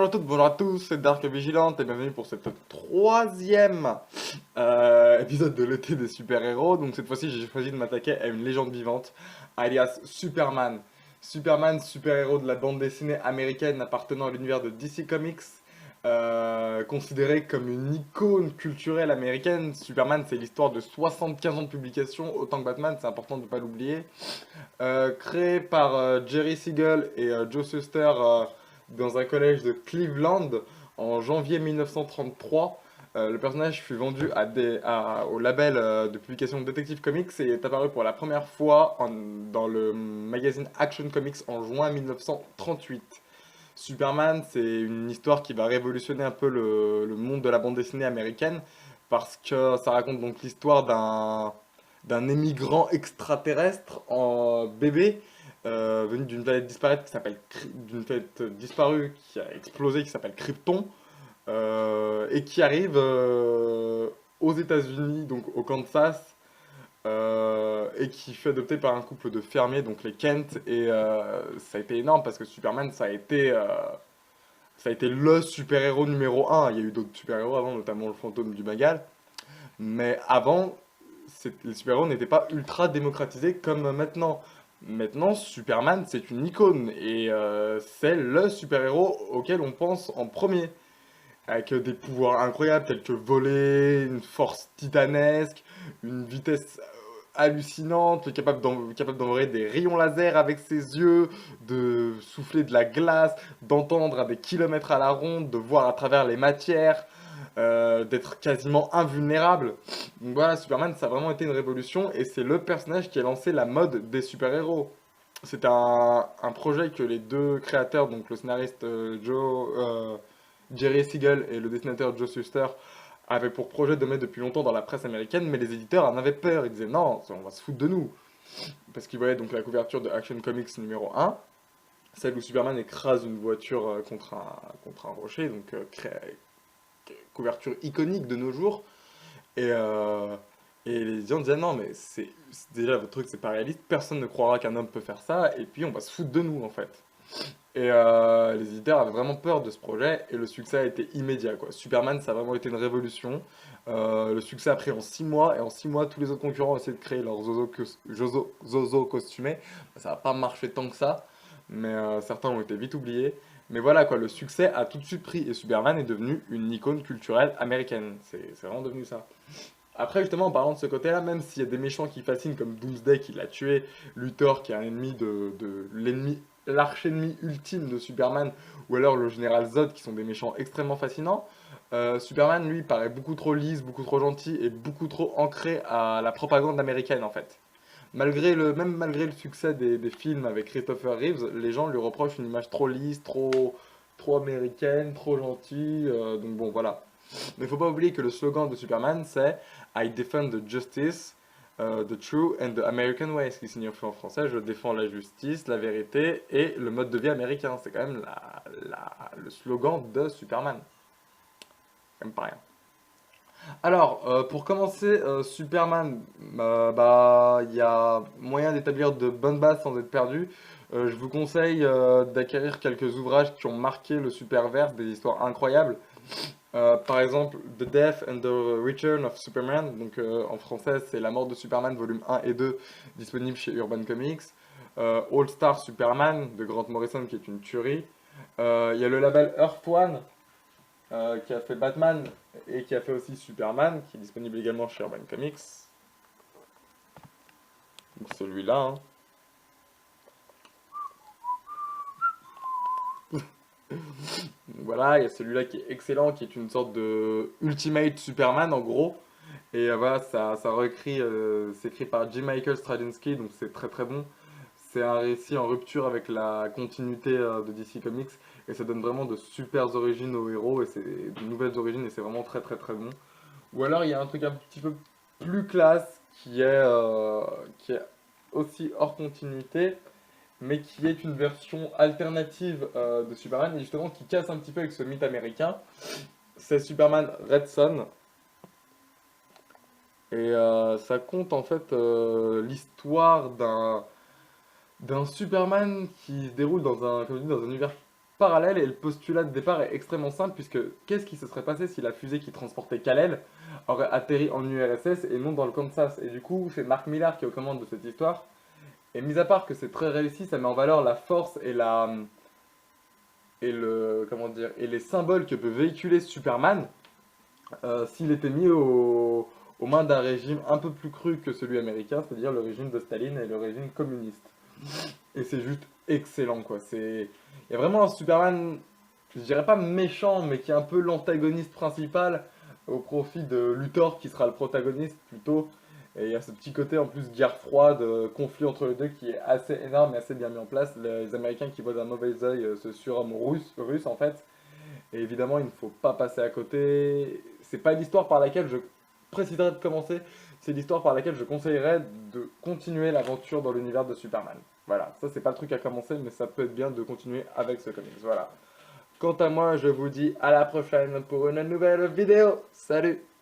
Bonjour à toutes, bonjour à tous, c'est Dark Vigilante et bienvenue pour cette troisième épisode de l'été des super-héros. Donc cette fois-ci j'ai choisi de m'attaquer à une légende vivante, alias Superman. Superman, super-héros de la bande dessinée américaine appartenant à l'univers de DC Comics, considéré comme une icône culturelle américaine. Superman, c'est l'histoire de 75 ans de publication, autant que Batman, c'est important de ne pas l'oublier. Créé par Jerry Siegel et Joe Shuster dans un collège de Cleveland en janvier 1933. Le personnage fut vendu au label de publication Detective Comics et est apparu pour la première fois dans le magazine Action Comics en juin 1938. Superman, c'est une histoire qui va révolutionner un peu le monde de la bande dessinée américaine parce que ça raconte donc l'histoire d'un émigrant extraterrestre en bébé venu d'une planète d'une planète disparue qui a explosé qui s'appelle Krypton et qui arrive aux États-Unis donc au Kansas et qui fait adopter par un couple de fermiers donc les Kent et ça a été énorme parce que Superman ça a été le super-héros numéro un. Il y a eu d'autres super-héros avant, notamment le fantôme du Magal. Mais avant, les super-héros n'étaient pas ultra démocratisés comme maintenant. Maintenant, Superman, c'est une icône et c'est le super-héros auquel on pense en premier. Avec des pouvoirs incroyables tels que voler, une force titanesque, une vitesse hallucinante, capable d'envoyer des rayons laser avec ses yeux, de souffler de la glace, d'entendre à des kilomètres à la ronde, de voir à travers les matières, d'être quasiment invulnérable. Donc voilà, Superman, ça a vraiment été une révolution et c'est le personnage qui a lancé la mode des super-héros. C'est un projet que les deux créateurs, donc le scénariste Jerry Siegel et le dessinateur Joe Shuster, avaient pour projet de mettre depuis longtemps dans la presse américaine, mais les éditeurs en avaient peur. Ils disaient non, on va se foutre de nous. Parce qu'ils voyaient donc la couverture de Action Comics numéro un, celle où Superman écrase une voiture contre un rocher, donc couverture iconique de nos jours. Et, euh, et les gens disaient non, mais déjà votre truc c'est pas réaliste, personne ne croira qu'un homme peut faire ça, et puis on va se foutre de nous en fait. Et les éditeurs avaient vraiment peur de ce projet et le succès a été immédiat, quoi. Superman, ça a vraiment été une révolution. Le succès a pris en 6 mois et en 6 mois, tous les autres concurrents ont essayé de créer leur Zozo costumé. Ça n'a pas marché tant que ça, mais certains ont été vite oubliés. Mais voilà, quoi, le succès a tout de suite pris et Superman est devenu une icône culturelle américaine. C'est vraiment devenu ça. Après, justement, en parlant de ce côté-là, même s'il y a des méchants qui fascinent comme Doomsday qui l'a tué, Luthor qui est un ennemi de l'ennemi, l'arch-ennemi ultime de Superman, ou alors le général Zod qui sont des méchants extrêmement fascinants, Superman lui paraît beaucoup trop lisse, beaucoup trop gentil et beaucoup trop ancré à la propagande américaine en fait. Même malgré le succès des films avec Christopher Reeves, les gens lui reprochent une image trop lisse, trop américaine, trop gentille, donc bon voilà. Mais il faut pas oublier que le slogan de Superman, c'est I defend the justice, the true and the American way, ce qui signifie en français je défends la justice, la vérité et le mode de vie américain. C'est quand même le slogan de Superman. C'est quand même pas rien. Alors, pour commencer, Superman, il y a moyen d'établir de bonnes bases sans être perdu. Je vous conseille d'acquérir quelques ouvrages qui ont marqué le superverse, des histoires incroyables. Par exemple, The Death and the Return of Superman, donc en français c'est La mort de Superman, volume 1 et 2, disponible chez Urban Comics. All Star Superman de Grant Morrison, qui est une tuerie. Il y a le label Earth One qui a fait Batman et qui a fait aussi Superman, qui est disponible également chez Urban Comics. Donc celui-là, hein. Voilà, il y a celui-là qui est excellent, qui est une sorte de Ultimate Superman en gros. Et voilà, ça recrit, c'est écrit par J. Michael Straczynski, donc c'est très très bon. C'est un récit en rupture avec la continuité de DC Comics et ça donne vraiment de super origines aux héros et c'est de nouvelles origines et c'est vraiment très très très bon. Ou alors il y a un truc un petit peu plus classe qui est aussi hors continuité mais qui est une version alternative de Superman et justement qui casse un petit peu avec ce mythe américain. C'est Superman Red Son. Et ça compte en fait l'histoire d'un Superman qui se déroule dans un, comme je dis, dans un univers parallèle et le postulat de départ est extrêmement simple puisque qu'est-ce qui se serait passé si la fusée qui transportait Kal-El aurait atterri en URSS et non dans le Kansas? Et du coup, c'est Mark Millar qui est aux commandes de cette histoire. Et mis à part que c'est très réussi, ça met en valeur la force comment dire, et les symboles que peut véhiculer Superman s'il était mis aux mains d'un régime un peu plus cru que celui américain, c'est-à-dire le régime de Staline et le régime communiste. Et c'est juste excellent, quoi. Il y a vraiment un Superman, je dirais pas méchant, mais qui est un peu l'antagoniste principal au profit de Luthor qui sera le protagoniste plutôt. Et il y a ce petit côté en plus guerre froide, conflit entre les deux qui est assez énorme et assez bien mis en place. Les Américains qui voient d'un mauvais œil ce surhomme russe en fait. Et évidemment, il ne faut pas passer à côté. C'est pas l'histoire par laquelle je préciserais de commencer, c'est l'histoire par laquelle je conseillerais de continuer l'aventure dans l'univers de Superman. Voilà, ça c'est pas le truc à commencer, mais ça peut être bien de continuer avec ce comics. Voilà. Quant à moi, je vous dis à la prochaine pour une nouvelle vidéo. Salut!